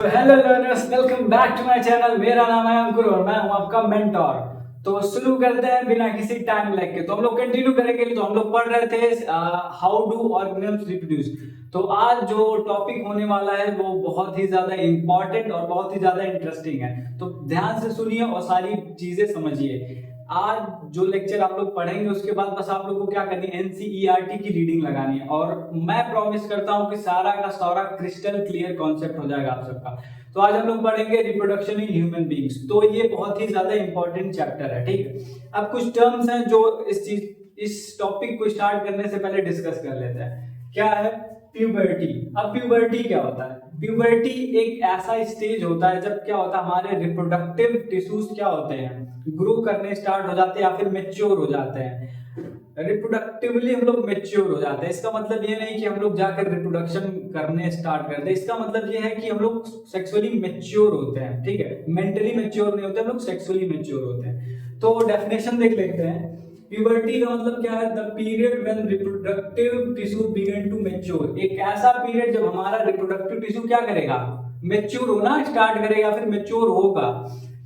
Hello learners, welcome back to my channel. मेरा नाम है अंकुर और मैं हूं आपका मेंटोर। तो शुरू करते हैं बिना किसी टाइम लैग के। तो हम लोग कंटिन्यू करेंगे। तो हम लोग पढ़ रहे थे हाउ डू ऑर्गेनिजम्स रिप्रोड्यूस। तो आज जो टॉपिक होने वाला है वो बहुत ही ज्यादा इंपॉर्टेंट और बहुत ही ज्यादा इंटरेस्टिंग है। तो ध्यान से सुनिए और सारी चीजें समझिए। आज जो लेक्चर आप लोग पढ़ेंगे उसके बाद बस आप लोगों को क्या करनी है, एनसीईआरटी की रीडिंग लगानी है। और मैं प्रॉमिस करता हूं कि सारा का सारा क्रिस्टल क्लियर कॉन्सेप्ट हो जाएगा आप सबका। तो आज हम लोग पढ़ेंगे रिप्रोडक्शन इन ह्यूमन बींग्स। तो ये बहुत ही ज्यादा इंपॉर्टेंट चैप्टर है, ठीक है। अब कुछ टर्म्स हैं जो इस टॉपिक को स्टार्ट करने से पहले डिस्कस कर लेते हैं। क्या है प्यूबर्टी? अब प्यूबर्टी क्या होता है? प्यूबर्टी एक ऐसा स्टेज होता है जब क्या होता है, हमारे रिप्रोडक्टिव टिश्यूज क्या होते हैं, ग्रो करने स्टार्ट हो जाते हैं या फिर मेच्योर हो जाते हैं। रिप्रोडक्टिवली हम लोग मेच्योर हो जाते हैं। इसका मतलब ये नहीं कि हम लोग जाकर रिप्रोडक्शन करने स्टार्ट करते हैं। इसका मतलब ये है कि हम लोग सेक्सुअली मेच्योर होते हैं, ठीक है। मेंटली मेच्योर नहीं होते हम लोग, सेक्सुअली मेच्योर होते हैं। तो डेफिनेशन देख लेते हैं। प्यूबर्टी का मतलब क्या है? The period when reproductive tissue begin to mature. एक ऐसा पीरियड जब हमारा रिप्रोडक्टिव टिश्यू क्या करेगा, मैच्योर होना स्टार्ट करेगा, फिर मैच्योर होगा,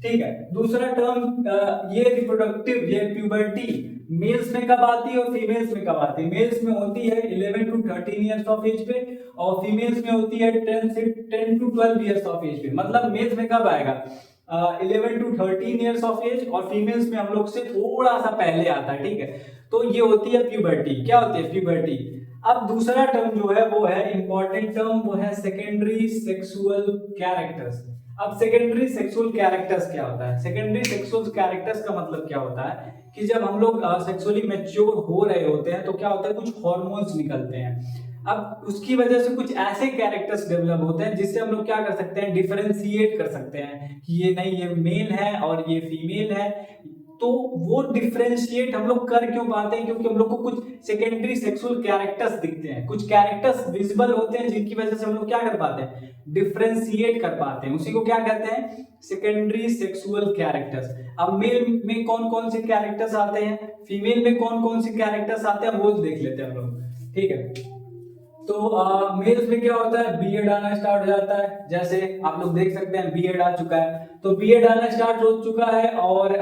ठीक है। दूसरा टर्म ये रिप्रोडक्टिव, ये प्यूबर्टी मेल्स में कब आती है और फीमेल्स में कब आती है? मेल्स में होती है 11 टू 13 इयर्स ऑफ एज पे और फीमेल्स में होती है 10 टू 12 इयर्स ऑफ एज पे। मतलब मेल्स में कब आएगा? 11 टू 13 इयर्स ऑफ एज और फीमेल्स में हम लोग से थोड़ा सा पहले आता है, ठीक है। तो ये होती है प्यूबर्टी। क्या होती है प्यूबर्टी? अब दूसरा टर्म जो है वो है इंपॉर्टेंट टर्म, वो है सेकेंडरी सेक्सुअल कैरेक्टर्स। अब सेकेंडरी सेक्सुअल कैरेक्टर्स क्या होता है? सेकेंडरी सेक्सुअल कैरेक्टर्स का मतलब क्या होता है कि जब हम लोग सेक्सुअली मैच्योर हो रहे होते हैं तो क्या होता है, कुछ हॉर्मोन्स निकलते हैं। अब उसकी वजह से कुछ ऐसे कैरेक्टर्स डेवलप होते हैं जिससे हम लोग क्या कर सकते हैं, डिफरेंशिएट कर सकते हैं कि ये नहीं, ये मेल है और ये फीमेल है। तो वो डिफरेंशिएट हम लोग कर क्यों पाते हैं? क्योंकि हम लोग को कुछ सेकेंडरी सेक्सुअल कैरेक्टर्स दिखते हैं, कुछ कैरेक्टर्स विजिबल होते हैं जिनकी वजह से हम लोग क्या कर पाते हैं, डिफरेंशिएट कर पाते हैं। उसी को क्या कहते हैं, सेकेंडरी सेक्सुअल कैरेक्टर्स। अब मेल में कौन कौन से कैरेक्टर्स आते हैं, फीमेल में कौन कौन से कैरेक्टर्स आते हैं, वो देख लेते हैं हम लोग, ठीक है। तो मेल्स में क्या होता है, बीएड आना स्टार्ट हो जाता है। जैसे आप लोग देख सकते हैं बीएड आ चुका है, तो बीएड आना स्टार्ट हो चुका है और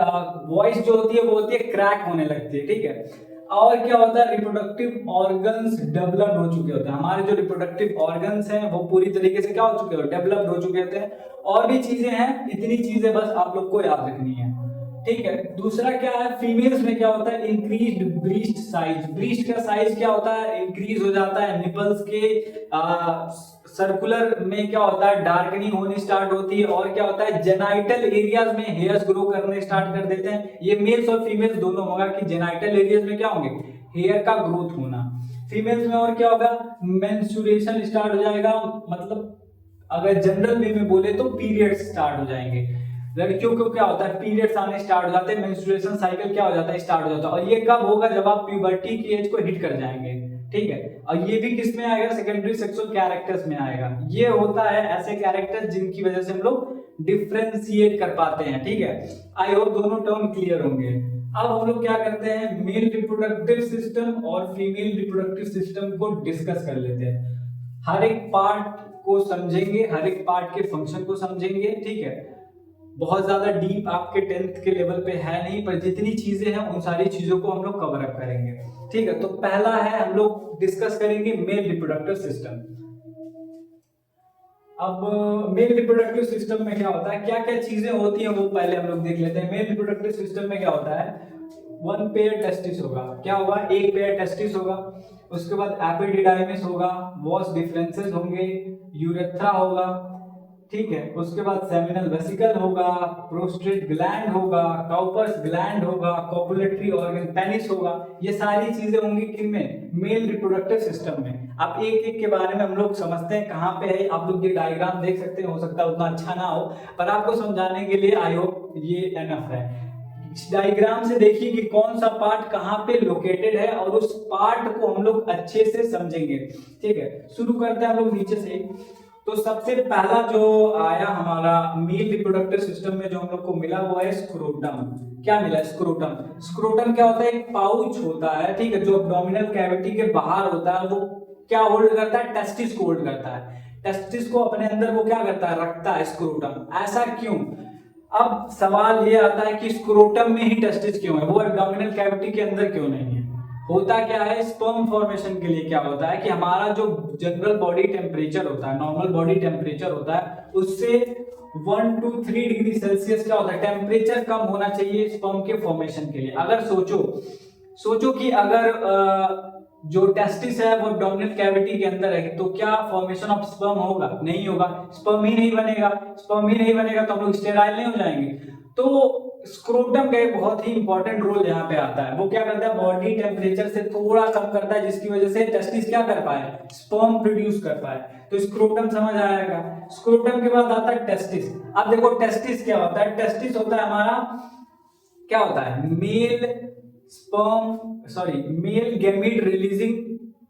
वॉइस जो होती है वो होती है क्रैक होने लगती है, ठीक है। और क्या होता है, रिप्रोडक्टिव ऑर्गन्स डेवलप्ड हो चुके होते हैं। हमारे जो रिप्रोडक्टिव ऑर्गन्स हैं वो पूरी तरीके से क्या हो चुके होते हैं, डेवलप्ड हो चुके होते हैं। और भी चीजें हैं, इतनी चीजें बस आप लोग को याद रखनी है, ठीक है। दूसरा क्या है, फीमेल्स में क्या होता है, इंक्रीज्ड ब्रीस्ट साइज। ब्रीस्ट का साइज क्या होता है, इंक्रीज हो जाता है। निपल्स के सर्कुलर में क्या होता है, डार्कनिंग होनी स्टार्ट होती है। और क्या होता है, जेनाइटल एरियाज में हेयर्स ग्रो करने स्टार्ट कर देते हैं। ये मेल्स और फीमेल्स दोनों होगा कि जेनाइटल एरियाज में क्या होंगे, हेयर का ग्रोथ होना। फीमेल्स में और क्या होगा, मेंस्ट्रुएशन स्टार्ट हो जाएगा। मतलब अगर जनरल वे में बोले तो पीरियड्स स्टार्ट हो जाएंगे। लड़कियों को क्या होता है, पीरियड्स आने स्टार्ट हो जाते हैं, मेंस्ट्रुएशन साइकिल क्या हो जाता है, स्टार्ट हो जाता है। और ये कब होगा, जब आप प्यूबर्टी की एज को हिट कर जाएंगे, ठीक है। और ये भी किस में आएगा, सेकेंडरी सेक्सुअल कैरेक्टर्स में आएगा। ये होता है ऐसे कैरेक्टर्स जिनकी वजह से हम लोग डिफरेंशिएट कर पाते हैं, ठीक है। आई होप दोनों टर्म क्लियर होंगे। अब हम लोग क्या करते हैं, मेल रिप्रोडक्टिव सिस्टम और फीमेल रिप्रोडक्टिव सिस्टम को डिस्कस कर लेते हैं। हर एक पार्ट को समझेंगे, हर एक पार्ट के फंक्शन को समझेंगे, ठीक है। बहुत ज्यादा डीप आपके 10th के लेवल पे है नहीं, पर जितनी चीजें हैं उन सारी चीजों को हम लोग कवर अप करेंगे, ठीक है। तो पहला है, हम लोग डिस्कस करेंगे मेल रिप्रोडक्टिव सिस्टम। अब मेल रिप्रोडक्टिव सिस्टम में क्या होता है, क्या क्या चीजें होती हैं वो पहले हम लोग देख लेते हैं। मेल रिप्रोडक्टिव सिस्टम में क्या होता है, वन पेयर टेस्टिस होगा। क्या होगा, एक पेयर टेस्टिस होगा। उसके बाद एपिडिडाइमिस होगा, वॉस डिफरेंसेस होंगे, यूरेथ्रा होगा, ठीक है। उसके बाद सेमिनल वेसिकल होगा, प्रोस्टेट ग्लैंड होगा, काउपर्स ग्लैंड होगा, कोपुलेटरी ऑर्गन पेनिस होगा। ये सारी चीजें होंगी किनमें, मेल रिप्रोडक्टिव सिस्टम में। आप एक एक के बारे में हम लोग समझते हैं कहाँ पे है। आप लोग ये डायग्राम देख सकते हैं, हो सकता है उतना अच्छा ना हो, पर आपको समझाने के लिए आई होप ये एनफ है। इस डायग्राम से देखिए कि कौन सा पार्ट कहाँ पे लोकेटेड है और उस पार्ट को हम लोग अच्छे से समझेंगे, ठीक है। शुरू करते हैं हम लोग नीचे से। तो सबसे पहला जो आया हमारा मेल रिप्रोडक्टिव सिस्टम में जो हम लोग को मिला वो है स्क्रोटम। क्या मिला, स्क्रोटम। स्क्रोटम क्या होता है, एक पाउच होता है, ठीक है, जो एब्डोमिनल कैविटी के बाहर होता है। वो क्या होल्ड करता है, टेस्टिस को होल्ड करता है। टेस्टिस को अपने अंदर वो क्या करता है, रखता है स्क्रोटम। ऐसा क्यों? अब सवाल ये आता है कि स्क्रोटम में ही टेस्टिस क्यों है, वो एब्डोमिनल कैविटी के अंदर क्यों नहीं है? होता क्या है, स्पर्म फॉर्मेशन के लिए क्या होता है कि हमारा जो जनरल बॉडी टेम्परेचर होता है, नॉर्मल बॉडी टेम्परेचर होता है, उससे 1 to 3 डिग्री सेल्सियस क्या होता है, टेम्परेचर कम होना चाहिए स्पर्म के फॉर्मेशन के लिए। अगर सोचो कि अगर जो टेस्टिस है वो एब्डोमिनल कैविटी के अंदर है, तो क्या फॉर्मेशन ऑफ स्पर्म होगा? नहीं होगा, स्पर्म ही नहीं बनेगा। स्पर्म ही नहीं बनेगा तो हम लोग स्टेराइल नहीं हो जाएंगे। तो स्क्रोटम का एक बहुत ही इंपॉर्टेंट रोल यहाँ पे आता है। वो क्या करता है, बॉडी टेम्परेचर से थोड़ा कम करता है, जिसकी वजह से टेस्टिस क्या कर पाए, स्पर्म प्रोड्यूस कर पाए। तो स्क्रोटम समझ आएगा। स्क्रोटम के बाद आता है टेस्टिस। अब देखो टेस्टिस क्या होता है, टेस्टिस होता है हमारा, क्या होता है, मेल गैमीट रिलीजिंग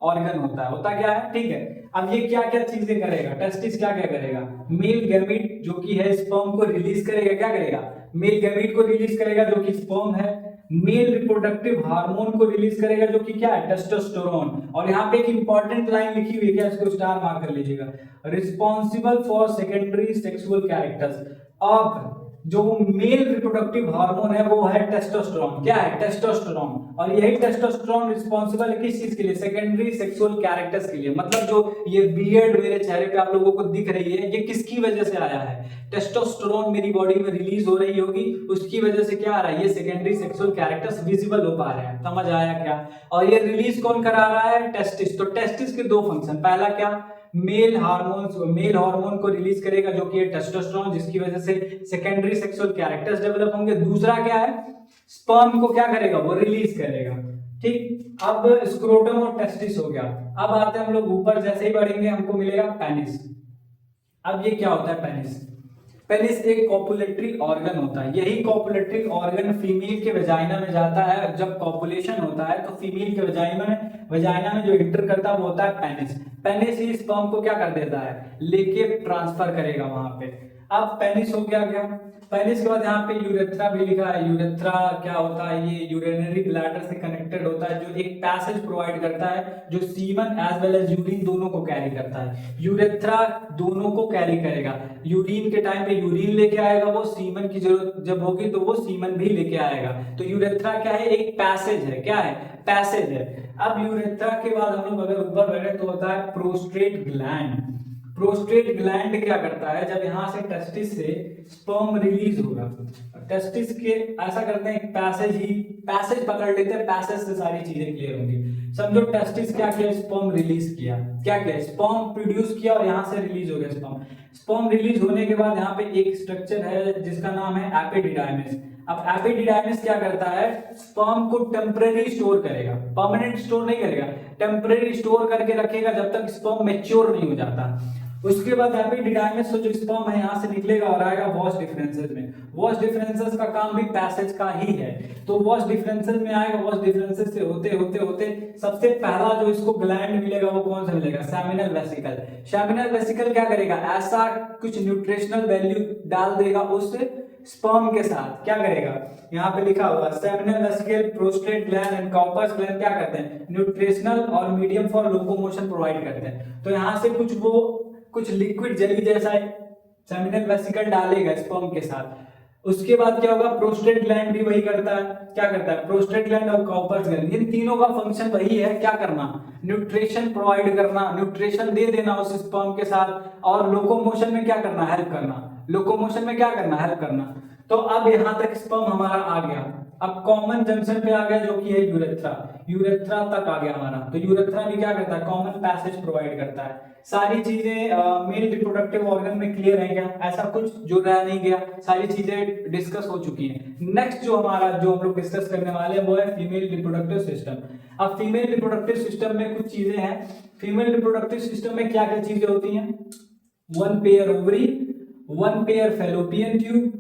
ऑर्गन होता क्या है, ठीक है। अब ये क्या क्या चीजें करेगा, टेस्टिस क्या क्या करेगा, मेल गैमीट जो कि है स्पर्म को रिलीज करेगा, क्या करेगा, मेल गैमीट को रिलीज करेगा जो कि स्पर्म है। मेल रिप्रोडक्टिव हार्मोन को रिलीज करेगा जो कि क्या है, टेस्टोस्टेरोन। और यहाँ पे एक इंपॉर्टेंट लाइन लिखी हुई है, क्या, इसको स्टार मार्क कर लीजिएगा, responsible for secondary sexual characters. अब जो मेल रिप्रोडक्टिव हार्मोन है वो है टेस्टोस्टेरोन। क्या है, टेस्टोस्टेरोन। और यही टेस्टोस्टेरोन रिस्पॉन्सिबल है किस चीज के लिए, सेकेंडरी सेक्सुअल कैरेक्टर्स के लिए। मतलब जो ये बियर्ड मेरे चेहरे पे आप लोगों को दिख रही है, ये किसकी वजह से आया है, टेस्टोस्टेरोन मेरी बॉडी में रिलीज हो रही होगी, उसकी वजह से क्या आ रहा है, ये सेकेंडरी सेक्सुअल कैरेक्टर्स विजिबल हो पा रहे हैं। समझ आया क्या? और ये रिलीज कौन करा रहा है, टेस्टिस। तो टेस्टिस के दो फंक्शन, पहला क्या, मेल हार्मोन को रिलीज करेगा जो कि है टेस्टोस्टेरोन, जिसकी वजह से सेकेंडरी सेक्सुअल कैरेक्टर्स डेवलप होंगे। दूसरा क्या है, स्पर्म को क्या करेगा, वो रिलीज करेगा। ठीक, अब स्क्रोटम और टेस्टिस हो गया। अब आते हैं हम लोग ऊपर, जैसे ही बढ़ेंगे हमको मिलेगा पेनिस। अब ये क्या होता है पेनिस? पेनिस एक कॉपुलेटरी ऑर्गन होता है। यही कॉपुलेटरी ऑर्गन फीमेल के वजाइना में जाता है। जब कॉपुलेशन होता है तो फीमेल के वजाइना में जो इंटर करता है वो होता है पेनिस। पेनिस ही स्पर्म को क्या कर देता है, लेके ट्रांसफर करेगा वहां पे। अब पेनिस हो गया। पेनिस के बाद यहाँ पे यूरेथ्रा भी लिखा है। यूरेथ्रा क्या होता है, ये यूरिनरी ब्लैडर से कनेक्टेड होता है, जो एक पैसेज प्रोवाइड करता है, जो सीमन एज वेल एज यूरिन दोनों को कैरी करता है। यूरेथ्रा दोनों को कैरी करेगा। यूरिन के टाइम पे यूरिन लेके आएगा वो, सीमन की जरूरत जब होगी तो वो सीमन भी लेके आएगा। तो यूरेथ्रा क्या है, एक पैसेज है। क्या है, पैसेज है। अब यूरेथ्रा के बाद हम लोग अगर ऊपर बढ़े तो होता है प्रोस्टेट ग्लैंड। प्रोस्टेट ग्लैंड क्या करता है, जब यहां से टेस्टिस से स्पर्म रिलीज होगा, टेस्टिस के ऐसा करते हैं पैसेज पकड़ लेते हैं, पैसेज से सारी चीजें क्लियर होंगी। समझो टेस्टिस क्या किया, स्पर्म रिलीज किया, क्या किया, स्पर्म प्रोड्यूस किया और यहां से रिलीज हो गया स्पर्म रिलीज होने के बाद यहाँ पे एक स्ट्रक्चर है जिसका नाम है एपिडिडाइमिस। अब एपिडिडाइमिस क्या करता है, स्पर्म को टेम्परेरी स्टोर करेगा, परमानेंट स्टोर नहीं करेगा, टेम्परेरी स्टोर करके रखेगा जब तक स्पर्म मैच्योर नहीं हो जाता। उसके बाद एपिडिडाइमिस से जो स्पर्म है यहाँ से निकलेगा और आएगा वॉश डिफरेंसेस में। वॉश डिफरेंसेस का काम भी पैसेज का ही है। तो वॉश डिफरेंसेस में आएगा, वॉश डिफरेंसेस से होते होते होते सबसे पहला जो इसको ग्लैंड मिलेगा वो कौन सा मिलेगा, सेमिनल वेसिकल। सेमिनल वेसिकल क्या करेगा, ऐसा कुछ न्यूट्रिशनल वैल्यू डाल देगा उस स्पर्म के साथ। क्या करेगा, यहाँ पे लिखा हुआ seminal vesicle, prostate gland and corpus gland क्या करते हैं, न्यूट्रिशनल और मीडियम फॉर लोकोमोशन प्रोवाइड करते हैं। तो यहाँ से कुछ लिक्विड जेली जैसा सेमिनल वेसिकल डालेगा स्पर्म के साथ। उसके बाद क्या होगा, प्रोस्टेट ग्लैंड भी वही करता है। क्या करता है, प्रोस्टेट ग्लैंड और कॉर्पस ग्लैंड, इन तीनों का फंक्शन वही है, क्या करना, न्यूट्रिशन प्रोवाइड करना, न्यूट्रिशन दे देना उस स्पर्म के साथ, और लोकोमोशन में क्या करना, हेल्प करना, लोकोमोशन में क्या करना, हेल्प करना। तो अब यहां तक स्पर्म हमारा आ गया। अब कॉमन जंक्शन पे आ गया जो कि है यूरेथ्रा तक आ गया हमारा। तो यूरेथ्रा भी क्या करता है, कॉमन पैसेज प्रोवाइड करता है। सारी चीजें मेल रिप्रोडक्टिव ऑर्गन में क्लियर है क्या, ऐसा कुछ जो रह नहीं गया, सारी चीजें डिस्कस हो चुकी हैं। नेक्स्ट जो हम लोग डिस्कस करने वाले हैं वो है फीमेल रिप्रोडक्टिव सिस्टम। अब फीमेल रिप्रोडक्टिव सिस्टम में कुछ चीजें हैं। फीमेल रिप्रोडक्टिव सिस्टम में क्या क्या चीजें होती हैं, 1 pair ovary, 1 pair fallopian tube,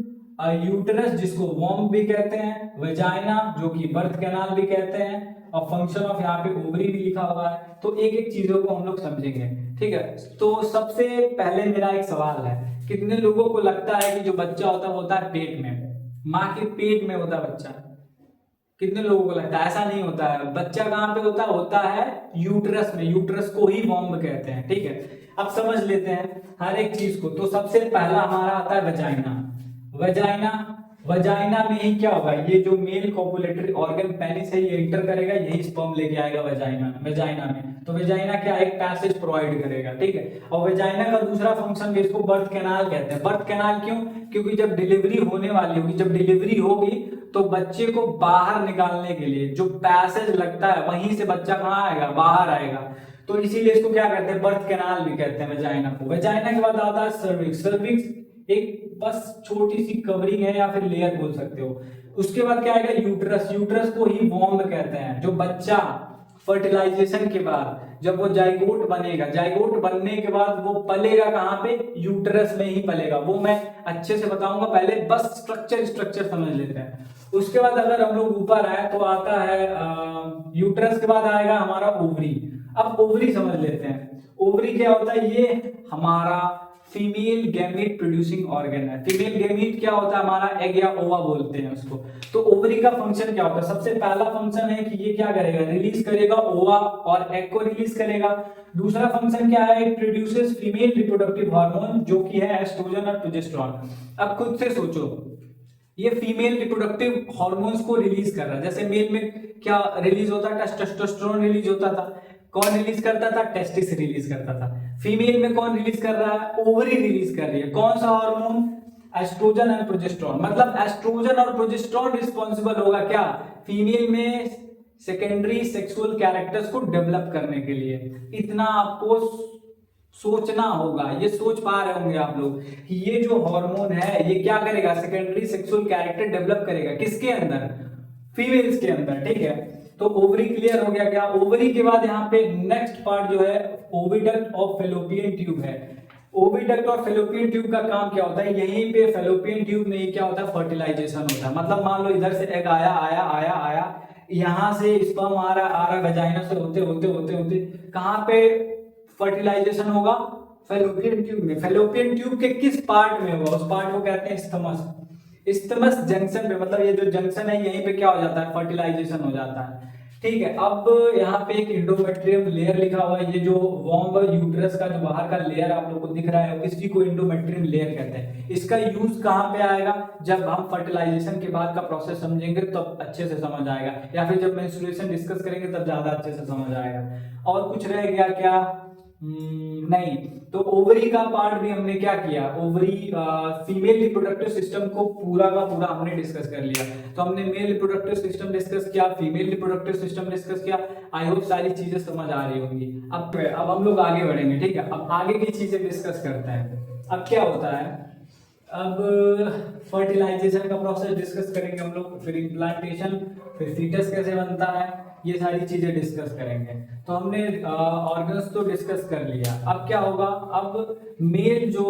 uterus जिसको वॉर्म भी कहते हैं, वेजाइना जो कि बर्थ कैनाल भी कहते हैं, और फंक्शन ऑफ यहाँ पे ओवरी भी लिखा हुआ है। तो एक एक चीजों को हम लोग समझेंगे, ठीक है। तो सबसे पहले मेरा एक सवाल है, कितने लोगों को लगता है कि जो बच्चा होता है वो होता है पेट में, माँ के पेट में होता है बच्चा? कितने लोगों को लगता है? ऐसा नहीं होता है। बच्चा कहाँ पे होता है यूटरस में, यूटरस को ही वॉर्म कहते हैं, ठीक है। अब समझ लेते हैं हर एक चीज को। तो सबसे पहला हमारा आता है वजाइना। वजाइना वजाइना में ही क्या होगा, ये जो मेल कोपुलेटरी ऑर्गन पेनिस है ये इंटर करेगा, यही स्पर्म लेके आएगा वजाइना वजाइना में। तो वजाइना क्या, एक पैसेज प्रोवाइड करेगा, ठीक है। और वजाइना का दूसरा फंक्शन इसको बर्थ कैनाल कहते हैं। बर्थ कैनाल क्यों, क्योंकि जब डिलीवरी होने वाली होगी, जब डिलीवरी होगी तो बच्चे को बाहर निकालने के लिए जो पैसेज लगता है वहीं से बच्चा कहाँ आएगा, बाहर आएगा। तो इसीलिए इसको क्या कहते हैं, बर्थ कैनाल भी कहते हैं वजाइना को। वजाइना के बाद आता है सर्विक्स। सर्विक्स एक बस छोटी सी कवरिंग है या फिर लेयर बोल सकते हो। उसके बाद क्या आएगा, यूट्रस। यूट्रस को ही वॉम्ब कहते हैं। जो बच्चा फर्टिलाइजेशन के बाद जब वो जाइगोट बनेगा, जाइगोट बनने के बाद वो पलेगा कहाँ पे, यूट्रस में ही पलेगा। वो मैं अच्छे से बताऊंगा, पहले बस स्ट्रक्चर समझ लेते हैं। उसके बाद अगर हम लोग ऊपर आए तो आता है यूट्रस के बाद आएगा हमारा ओवरी। अब ओवरी समझ लेते हैं। ओवरी क्या होता है, ये हमारा फीमेल गैमीट प्रोड्यूसिंग ऑर्गन है। फीमेल गैमीट क्या होता है, हमारा एग या ओवा बोलते हैं उसको। तो ओवरी का फंक्शन क्या होता है, सबसे पहला फंक्शन है कि ये क्या करेगा, रिलीज करेगा ओवा और एग को रिलीज करेगा। दूसरा फंक्शन क्या है, it produces female reproductive hormone जो कि है एस्ट्रोजन और प्रोजेस्टेरॉन। अब खुद से सोचो, ये फीमेल रिप्रोडक्टिव हार्मोन्स को रिलीज कर रहा है। जैसे मेल में क्या रिलीज होता था, टेस्टोस्टेरोन रिलीज होता था। कौन रिलीज करता था, टेस्टिस रिलीज करता था। फीमेल में कौन रिलीज कर रहा है, ओवरी रिलीज कर रही है। कौन सा हार्मोन, एस्ट्रोजन एंड प्रोजेस्टेरॉन। मतलब एस्ट्रोजन और प्रोजेस्टेरॉन रिस्पॉन्सिबल होगा क्या, फीमेल में सेकेंडरी सेक्सुअल कैरेक्टर्स को डेवलप करने के लिए। इतना आपको सोचना होगा, ये सोच पा रहे होंगे आप लोग कि ये जो हार्मोन है ये क्या करेगा, सेकेंडरी सेक्सुअल कैरेक्टर डेवलप करेगा। किसके अंदर, फीमेल्स के अंदर, ठीक है। तो ओवरी क्लियर हो गया क्या। ओवरी के बाद यहाँ पे नेक्स्ट पार्ट जो है ओविडक्ट और फेलोपियन ट्यूब है। ओविडक्ट और फेलोपियन ट्यूब का काम क्या होता है, यहीं पे फेलोपियन ट्यूब में क्या होता है, फर्टिलाइजेशन होता है। मतलब मान लो इधर से एग आया आया आया आया, यहाँ से स्पर्म आ रहा वजाइना से होते होते होते होते कहाँ पे फर्टिलाइजेशन होगा, फेलोपियन ट्यूब में। फेलोपियन ट्यूब के किस पार्ट में होगा, उस पार्ट को कहते हैं स्थमस। स्थमस जंक्शन पे, मतलब ये जो जंक्शन है यहीं पे क्या हो जाता है, फर्टिलाइजेशन हो जाता है, ठीक है। अब यहाँ पे एक इंडोमेट्रियम लेयर लिखा हुआ है। ये जो वॉम्ब यूट्रस का जो बाहर का लेयर आप लोग को दिख रहा है, इसी को इंडोमेट्रियम लेयर कहते हैं। इसका यूज कहाँ पे आएगा, जब हम फर्टिलाइजेशन के बाद का प्रोसेस समझेंगे तब अच्छे से समझ आएगा, या फिर जब मेंस्ट्रुएशन डिस्कस करेंगे तब ज्यादा अच्छे से समझ आएगा। और कुछ रह गया क्या, नहीं। तो ओवरी का पार्ट भी हमने क्या किया, ओवरी फीमेल रिप्रोडक्टिव सिस्टम को पूरा का पूरा हमने डिस्कस कर लिया। तो हमने मेल रिप्रोडक्टिव सिस्टम डिस्कस किया, फीमेल रिप्रोडक्टिव सिस्टम डिस्कस किया। आई होप सारी चीजें समझ आ रही होंगी। अब हम लोग आगे बढ़ेंगे, ठीक है। अब आगे की चीजें डिस्कस करते हैं। अब क्या होता है, अब फर्टिलाइजेशन का प्रोसेस डिस्कस करेंगे हम लोग, फिर इम्प्लांटेशन, फिर फीटस कैसे बनता है, ये सारी चीजें डिस्कस करेंगे। तो हमने ऑर्गन्स तो डिस्कस कर लिया। अब क्या होगा, अब मेल जो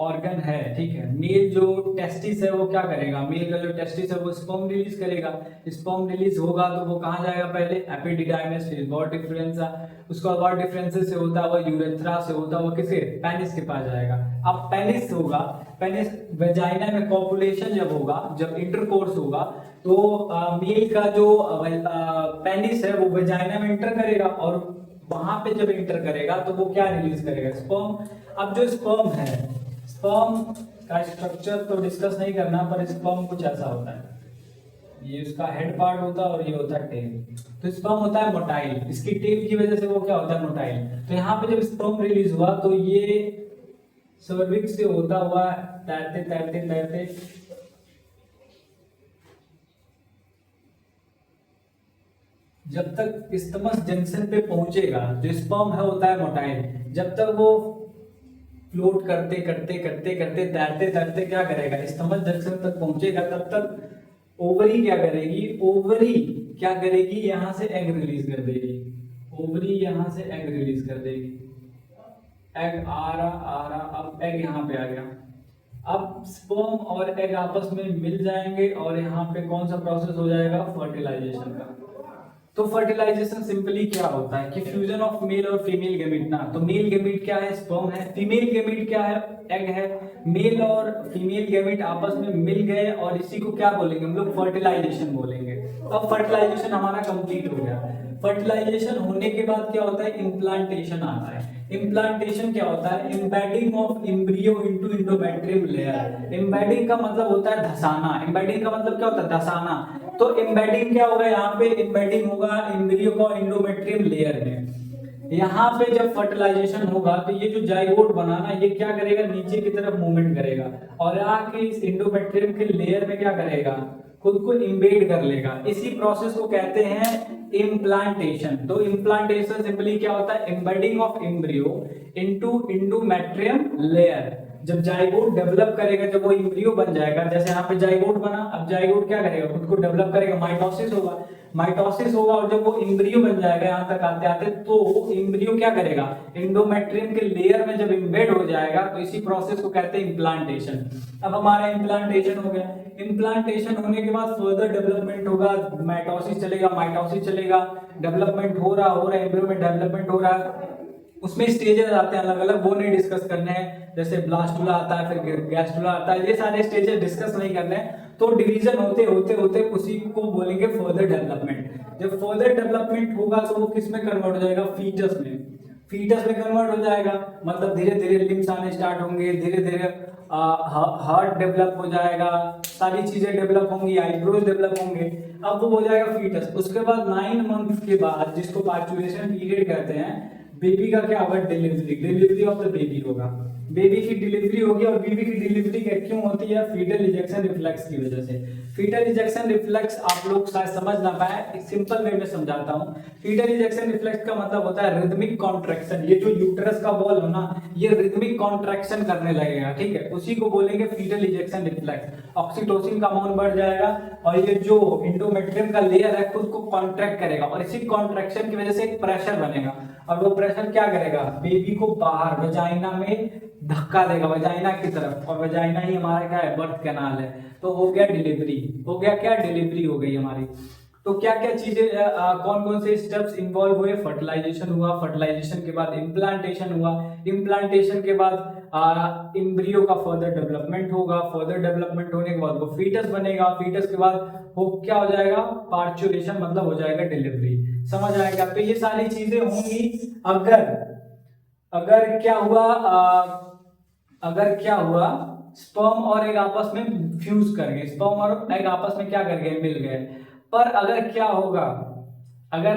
ऑर्गन है, ठीक है, मेल जो टेस्टिस है वो क्या करेगा, मेल का जो टेस्टिस है वो स्पर्म रिलीज करेगा। स्पर्म रिलीज होगा तो वो कहाँ जाएगा, पहले एपिडिडाइमिस, फिर गॉड डिफरेंसा, उसका गॉड डिफरेंसेस से होता हुआ यूरेथ्रा से होता हुआ किसके, पेनिस के पास जाएगा। अब पेनिस होगा, पेनिस वेजाइना में कॉपुलेशन जब होगा, जब इंटरकोर्स होगा तो मेल का जो पेनिस है वो वेजाइना में इंटर करेगा, और वहां पे जब इंटर करेगा तो वो क्या रिलीज करेगा, स्पर्म। अब जो स्पर्म है, स्पर्म का स्ट्रक्चर तो डिस्कस नहीं करना, पर स्पर्म कुछ ऐसा होता है, ये उसका हेड पार्ट होता है और ये होता है टेल। तो स्पर्म होता है मोटाइल, इसकी टेल की वजह से वो क्या होता है, मोटाइल। तो यहाँ पे जब स्पर्म रिलीज हुआ तो ये सर्विक्स से होता हुआ तैरते तैरते तैरते जब तक स्टमस जंक्शन पे पहुंचेगा, जो स्पर्म है होता है मोटाइल, जब तक वो फ्लोट करते करते करते करते तैरते तैरते क्या करेगा, स्टमस जंक्शन तक पहुंचेगा, तब तक ओवरी क्या करेगी, ओवरी क्या करेगी, यहाँ से एग रिलीज कर देगी। ओवरी यहाँ से एग रिलीज कर देगी, एग आ रहा, अब एग यहाँ पे आ गया। अब स्पर्म और एग आपस में मिल जाएंगे और यहाँ पे कौन सा प्रोसेस हो जाएगा, फर्टिलाइजेशन का। तो फर्टिलाइजेशन सिंपली क्या होता है कि फ्यूजन ऑफ मेल और फीमेल गैमीट ना। तो मेल गैमीट क्या है, स्पर्म है, फीमेल गैमीट क्या है, एग है। मेल और फीमेल गैमीट आपस में मिल गए और इसी को क्या बोलेंगे हम लोग, फर्टिलाइजेशन बोलेंगे। अब फर्टिलाइजेशन हमारा कंप्लीट हो गया। फर्टिलाइजेशन होने के बाद क्या होता है, इम्प्लांटेशन आता है। इम्प्लांटेशन क्या होता है, embedding of embryo into endometrium layer. Embedding का मतलब होता है धसाना। एम्बेडिंग का मतलब क्या होता है, धसाना। तो एम्बेडिंग क्या होगा, यहाँ पे एम्बेडिंग होगा एम्ब्रियो का एंडोमेट्रियम लेयर में। यहाँ पे जब फर्टिलाइजेशन होगा तो ये जो जाइगोट बना ना, ये क्या करेगा, नीचे की तरफ मूवमेंट करेगा और आके इस एंडोमेट्रियम के लेयर में क्या करेगा, खुद को इम्बेड कर लेगा। इसी प्रोसेस को कहते हैं इम्प्लांटेशन। तो इम्प्लांटेशन सिंपली क्या होता है, embedding of embryo into endometrium layer. जब जाइगोट डेवलप करेगा, जब वो एम्ब्रियो बन जाएगा, जैसे यहाँ पे जाइगोट बना, अब जाइगोट क्या करेगा, खुद को डेवलप करेगा, माइटोसिस होगा। माइटोसिस होगा और जब वो एम्ब्रियो बन जाएगा यहाँ तक आते आते, तो एम्ब्रियो क्या करेगा, एंडोमेट्रियम के लेयर में जब इम्बेड हो जाएगा, तो इसी प्रोसेस को कहते हैं इम्प्लांटेशन। अब हमारा इम्प्लांटेशन हो गया। इम्प्लांटेशन होने के बाद फर्दर डेवलपमेंट होगा, माइटोसिस चलेगा, डेवलपमेंट हो रहा एम्ब्रियो में डेवलपमेंट हो रहा है। उसमें स्टेजेस आते हैं अलग अलग, वो नहीं डिस्कस करने हैं। जैसे ब्लास्टुला आता है, फिर गैस्टुला आता है, ये सारे स्टेजेस डिस्कस नहीं करने हैं। तो डिवीजन होते होते होते उसी को बोलेंगे फर्दर डेवलपमेंट। जब फर्दर डेवलपमेंट होगा तो वो किस में कन्वर्ट हो जाएगा, फीटस में। फीटस में कन्वर्ट हो जाएगा, मतलब धीरे धीरे लिम्स आने स्टार्ट होंगे, धीरे धीरे हार्ट डेवलप हो जाएगा, सारी चीजें डेवलप होंगी, आईब्रोज डेवलप होंगे। अब वो हो जाएगा फीटस। उसके बाद 9 मंथ के बाद, जिसको पार्चुरेशन पीरियड कहते हैं, बेबी का क्या होगा, डिलीवरी ऑफ द बेबी होगा। बेबी की डिलीवरी होगी, और बेबी की डिलीवरी क्यों होती है, फीटल इजेक्शन रिफ्लेक्स की वजह से। फीटल इजेक्शन रिफ्लेक्स आप लोग शायद समझ ना पाए, सिंपल वे में समझाता हूँ। फीटल इजेक्शन रिफ्लेक्स का मतलब होता है रिदमिक कॉन्ट्रैक्शन। ये जो यूट्रस का वॉल हो ना, ये रिदमिक कॉन्ट्रैक्शन करने लगेगा, ठीक है, उसी को बोलेंगे फीटल इजेक्शन रिफ्लेक्स। ऑक्सीटोसिन का अमाउंट बढ़ जाएगा और ये जो एंडोमेट्रियम का लेयर है खुद को कॉन्ट्रैक्ट करेगा, और इसी कॉन्ट्रैक्शन की वजह से एक प्रेशर बनेगा, और वो प्रेशर क्या करेगा, बेबी को बाहर वजाइना में धक्का देगा, वजाइना की तरफ। और वजाइना ही हमारा क्या है, बर्थ कैनाल है। तो हो गया डिलीवरी, हो गया क्या, डिलीवरी हो गई हमारी। तो क्या क्या चीजें, कौन कौन से स्टेप्स इन्वॉल्व हुए, फर्टिलाइजेशन हुआ, फर्टिलाइजेशन के बाद इम्प्लांटेशन हुआ, इम्प्लांटेशन के बाद एम्ब्रियो का फर्दर डेवलपमेंट होगा, फर्दर डेवलपमेंट होने के बाद वो फीटस बनेगा, फीटस के बाद वो क्या हो जाएगा, पार्चुरेशन, मतलब हो जाएगा डिलीवरी। समझ आएगा। तो ये सारी चीजें होंगी अगर क्या हुआ, स्पर्म और एग आपस में फ्यूज कर गए, स्पर्म और एग आपस में क्या कर गए, मिल गए। पर अगर क्या होगा, अगर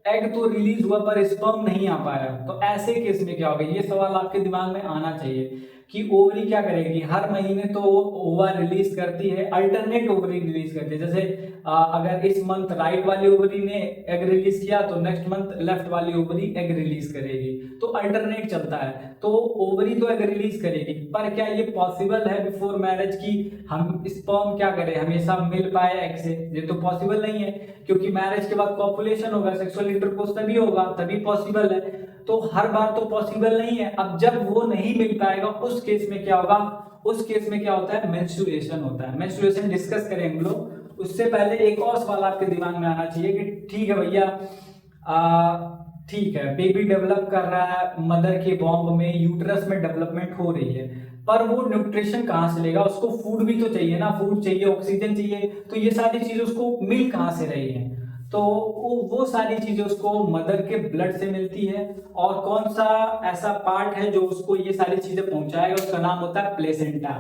एग तो रिलीज हुआ पर स्पर्म नहीं आ पाया, तो ऐसे केस में क्या होगा, ये सवाल आपके दिमाग में आना चाहिए कि ओवरी क्या करेगी, हर महीने तो ओवा रिलीज करती है, अल्टरनेट ओवरी रिलीज करती है। जैसे अगर इस मंथ राइट वाली ओवरी ने एग रिलीज किया, तो नेक्स्ट मंथ लेफ्ट वाली ओवरी एग रिलीज करेगी, तो अल्टरनेट चलता है। तो ओवरी तो एग रिलीज करेगी, पर क्या ये पॉसिबल है बिफोर मैरिज की हम स्पर्म क्या करें, हमेशा मिल पाए एग से? ये तो पॉसिबल नहीं है, क्योंकि मैरिज के बाद पॉपुलेशन होगा, सेक्सुअल इंटरकोर्स तभी होगा, तभी पॉसिबल है। तो हर बार तो पॉसिबल नहीं है। अब जब वो नहीं मिल पाएगा, उस केस में क्या होगा, उस केस में क्या होता है, मेंस्ट्रुएशन होता है। मेंस्ट्रुएशन डिस्कस करेंगे हम लोग। उससे पहले एक और सवाल आपके दिमाग में आना चाहिए कि ठीक है भैया, ठीक है, बेबी डेवलप कर रहा है, मदर के बॉम्ब में, यूट्रस में डेवलपमेंट हो रही है, पर वो न्यूट्रिशन कहाँ से लेगा, उसको फूड भी तो चाहिए ना, फूड चाहिए, ऑक्सीजन चाहिए, तो ये सारी चीजें उसको मिल कहाँ से रही है? तो वो सारी चीजें उसको मदर के ब्लड से मिलती है। और कौन सा ऐसा पार्ट है जो उसको ये सारी चीजें पहुंचाएगा, उसका नाम होता है प्लेसेंटा।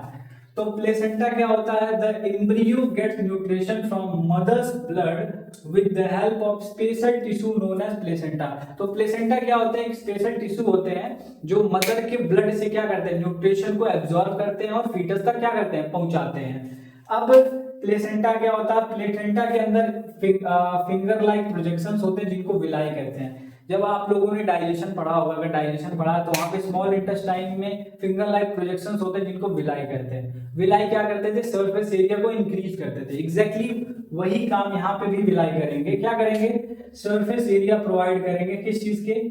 तो प्लेसेंटा क्या होता है, the embryo gets nutrition from mother's blood with the help of special tissue known as placenta. तो प्लेसेंटा क्या होते हैं, स्पेशल टिश्यू होते हैं जो मदर के ब्लड से क्या करते हैं, न्यूट्रिशन को एब्जॉर्ब करते हैं और फीटस तक क्या करते हैं, पहुंचाते हैं। अब प्लेसेंटा क्या होता है, प्लेसेंटा के अंदर फिंगर लाइक प्रोजेक्शंस होते हैं जिनको विलाई कहते हैं। जब आप लोगों ने डाइजेशन पढ़ा होगा, अगर डाइजेशन पढ़ा तो वहां पे स्मॉल इंटेस्टाइन में फिंगर लाइक प्रोजेक्शंस होते हैं जिनको विलाई कहते हैं। विलाई क्या करते थे, सरफेस एरिया को इंक्रीज करते थे। एग्जैक्टली वही काम यहाँ पे भी विलाई करेंगे। क्या करेंगे, सरफेस एरिया प्रोवाइड करेंगे, किस चीज के,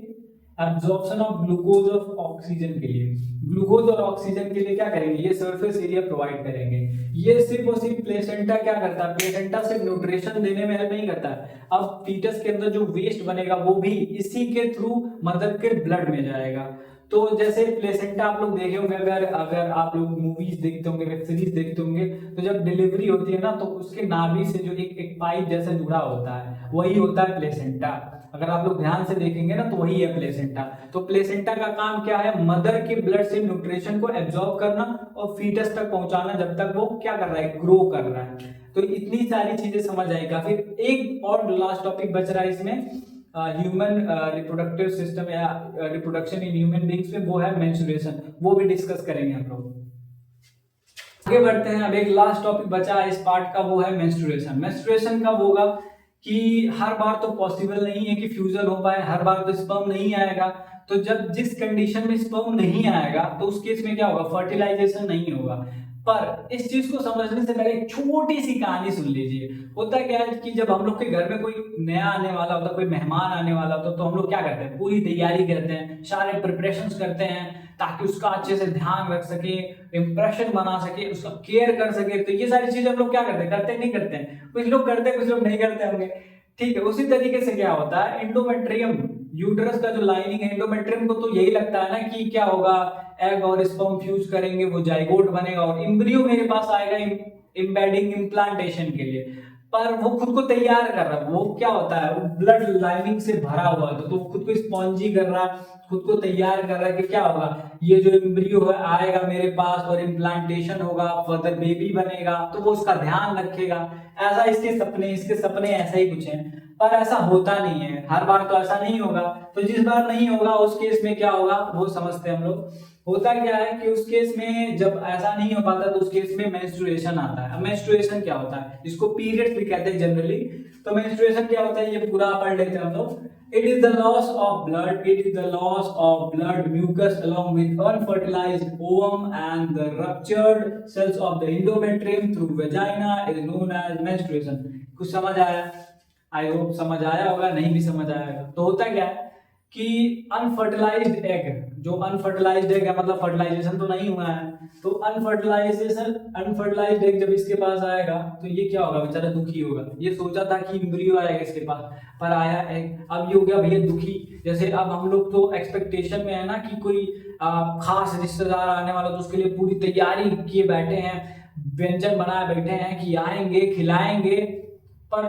एब्जॉर्प्शन ऑफ ग्लूकोज और ऑक्सीजन के लिए। ग्लूकोज और ऑक्सीजन के लिए क्या करेंगे, ये सरफेस एरिया प्रोवाइड करेंगे। ये सिर्फ और सिर्फ प्लेसेंटा क्या करता है, प्लेसेंटा सिर्फ न्यूट्रिशन देने में हेल्प नहीं करता है। अब फीटस के अंदर जो वेस्ट बनेगा वो भी इसी के थ्रू मदर के ब्लड में जाएगा। तो जैसे प्लेसेंटा आप लोग देखे होंगे, अगर आप लोग मूवीज देखते होंगे, वेब सीरीज देखते होंगे, तो जब डिलीवरी होती है ना, तो उसके नाभि से जो एक पाइप जैसा जुड़ा होता है, वही होता है प्लेसेंटा। अगर आप लोग ध्यान से देखेंगे ना तो वही है प्लेसेंटा। तो प्लेसेंटा का काम क्या है, मदर के ब्लड से न्यूट्रिशन को एब्जॉर्ब करना और फीटस तक पहुंचाना जब तक वो क्या कर रहा है, ग्रो कर रहा है। तो इतनी सारी चीजें समझ आएगा। फिर एक और लास्ट टॉपिक बच रहा है इसमें, ह्यूमन रिप्रोडक्टिव सिस्टम या रिप्रोडक्शन इन ह्यूमन बींग्स में, वो है मेंस्ट्रुएशन, वो भी डिस्कस करेंगे हम लोग। आगे बढ़ते हैं। अब एक लास्ट टॉपिक बचा है इस पार्ट का, वो है मेंस्ट्रुएशन। मेंस्ट्रुएशन कब होगा कि हर बार तो पॉसिबल नहीं है कि फ्यूजन हो पाए, हर बार तो स्पर्म नहीं आएगा। तो जब जिस कंडीशन में स्पर्म नहीं आएगा तो उस केस में क्या होगा, फर्टिलाइजेशन नहीं होगा। पर इस चीज को समझने से पहले एक छोटी सी कहानी सुन लीजिए। होता क्या है कि जब हम लोग के घर में कोई नया आने वाला होता है, कोई मेहमान आने वाला होता है, तो हम लोग क्या करते हैं, पूरी तैयारी करते हैं, सारे प्रिपरेशंस करते हैं ताकि उसका अच्छे से ध्यान रख सके, इंप्रेशन बना सके, उसका केयर कर सके। तो ये सारी चीजें हम लोग क्या करते हैं, करते नहीं करते हैं, कुछ लोग करते हैं कुछ लोग नहीं करते होंगे, ठीक है। उसी तरीके से क्या होता है, एंडोमेट्रियम, यूट्रस का जो लाइनिंग है एंडोमेट्रियम को, तो यही लगता है ना कि क्या होगा, एग और स्पर्म फ्यूज करेंगे, वो जाइगोट बनेगा और एम्ब्रियो मेरे पास आएगा इम्बेडिंग इम्प्लांटेशन के लिए। पर वो खुद को तैयार कर रहा है, वो क्या होता है, वो ब्लड लाइनिंग से भरा हुआ है, तो खुद को स्पॉन्जी कर रहा है, खुद को तैयार कर रहा है कि क्या होगा, ये जो एम्ब्रियो है आएगा मेरे पास और इम्प्लांटेशन होगा, फर्दर बेबी बनेगा, तो वो उसका ध्यान रखेगा। ऐसा इसके सपने ऐसा ही कुछ है। पर ऐसा होता नहीं है, हर बार तो ऐसा नहीं होगा। तो जिस बार नहीं होगा उस केस में क्या होगा वो समझते हैं हम लोग। होता क्या है कि उस केस में जब ऐसा नहीं हो पाता तो उस केस में मेंस्ट्रुएशन आता है। अब मेंस्ट्रुएशन क्या होता है, इसको पीरियड्स भी कहते हैं जनरली। तो मेंस्ट्रुएशन क्या होता है ये पूरा पढ़ लेते हैं हम लोग। It is the loss of blood. It is the loss of blood mucus along with unfertilized ovum and the ruptured cells of the endometrium through vagina is known as menstruation. कुछ समझ आया? आई होप समझ आया होगा, नहीं भी समझ आया होगा। तो होता क्या है कि अनफर्टिलाइज्ड एग, जो अनफर्टिलाइज्ड एग है मतलब फर्टिलाइजेशन तो नहीं हुआ है, तो अनफर्टिलाइज्ड एग जब इसके पास आएगा तो ये क्या होगा, बेचारा दुखी होगा। ये सोचा था कि एम्ब्रियो आएगा इसके पास, पर आया एग। अब ये हो गया भैया दुखी। जैसे अब हम लोग तो एक्सपेक्टेशन में है ना कि कोई खास रिश्तेदार आने वाला, तो उसके लिए पूरी तैयारी किए बैठे हैं, व्यंजन बनाए बैठे हैं कि आएंगे खिलाएंगे। पर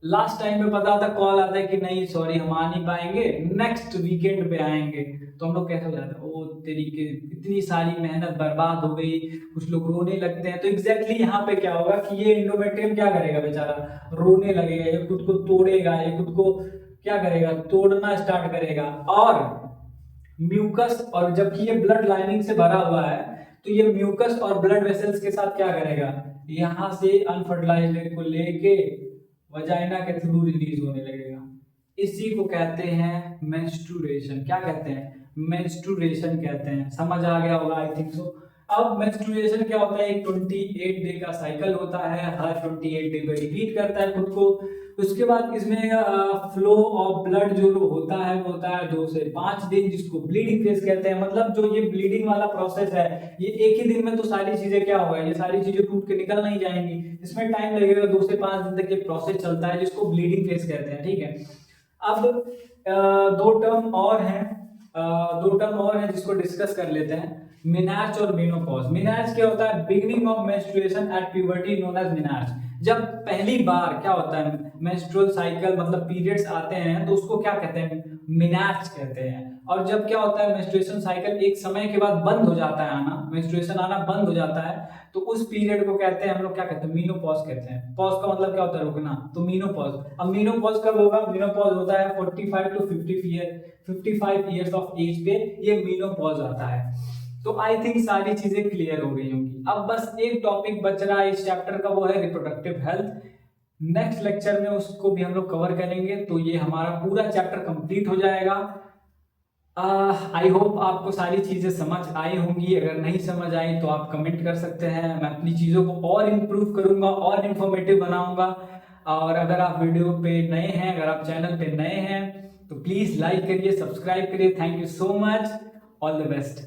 लास्ट टाइम में पता था, कॉल आता है कि नहीं सॉरी हम आ नहीं पाएंगे, नेक्स्ट वीकेंड पे आएंगे। तो हम लोग कैसे हो जाते हैं, ओ तेरी के इतनी सारी मेहनत बर्बाद हो गई, कुछ लोग रोने लगते हैं। तो एग्जैक्टली यहाँ पे क्या होगा कि ये एंडोमेट्रियम क्या करेगा, बेचारा रोने लगेगा, ये खुद को तोड़ेगा, ये खुद को क्या करेगा, तोड़ना स्टार्ट करेगा। और म्यूकस, और जबकि ये ब्लड लाइनिंग से भरा हुआ है तो ये म्यूकस और ब्लड वेसल्स के साथ क्या करेगा, यहाँ से अनफर्टिलाइज्ड एग को लेके वजाइना के थ्रू रिलीज होने लगेगा। इसी को कहते हैं मेंस्ट्रुएशन। क्या कहते हैं, मेंस्ट्रुएशन कहते हैं। समझ आ गया होगा आई थिंक सो। अब मेंस्ट्रुएशन क्या होता है, एक 28 डे का साइकिल होता है, हर 28 डे पे रिपीट करता है खुद को। उसके बाद इसमें फ्लो ऑफ ब्लड जो होता है वो होता है 2 से 5 दिन, जिसको ब्लीडिंग फेज कहते हैं। मतलब जो ये ब्लीडिंग वाला प्रोसेस है, ये एक ही दिन में तो सारी चीजें क्या होगा, ये सारी चीजें टूट के निकल नहीं जाएंगी, इसमें टाइम लगेगा। 2 से 5 दिन तक ये प्रोसेस चलता है, जिसको ब्लीडिंग फेज कहते हैं, ठीक है। अब दो टर्म और हैं जिसको डिस्कस कर लेते हैं, मिनार्च और मेनोपॉज। मिनार्च क्या होता है, beginning of menstruation at puberty known as menarche. जब पहली बार क्या होता है मेंस्ट्रुअल साइकिल मतलब पीरियड्स आते हैं तो उसको क्या कहते हैं, मिनार्च कहते हैं। और जब क्या होता है मेंस्ट्रुएशन साइकिल एक समय के बाद बंद हो जाता है आना, मेंस्ट्रुएशन आना बंद हो जाता है, तो उस पीरियड को कहते हैं हम लोग क्या कहते हैं, मीनोपॉज कहते हैं। पॉज का मतलब क्या होता है, रुकना, तो मीनोपॉज। अब मीनोपॉज कब होगा, मीनोपॉज होता है 45 to 55 ईयर्स ऑफ एज पे ये मीनोपॉज आता है। तो आई थिंक सारी चीजें क्लियर हो गई होंगी। अब बस एक टॉपिक बच रहा है इस चैप्टर का, वो है रिप्रोडक्टिव हेल्थ। नेक्स्ट लेक्चर में उसको भी हम लोग कवर करेंगे, तो ये हमारा पूरा चैप्टर कंप्लीट हो जाएगा। आई होप आपको सारी चीजें समझ आई होंगी। अगर नहीं समझ आई तो आप कमेंट कर सकते हैं, मैं अपनी चीजों को और इम्प्रूव करूंगा और इंफॉर्मेटिव बनाऊंगा। और अगर आप वीडियो पे नए हैं, अगर आप चैनल पे नए हैं तो प्लीज लाइक करिए, सब्सक्राइब करिए। Thank you so much, all the best.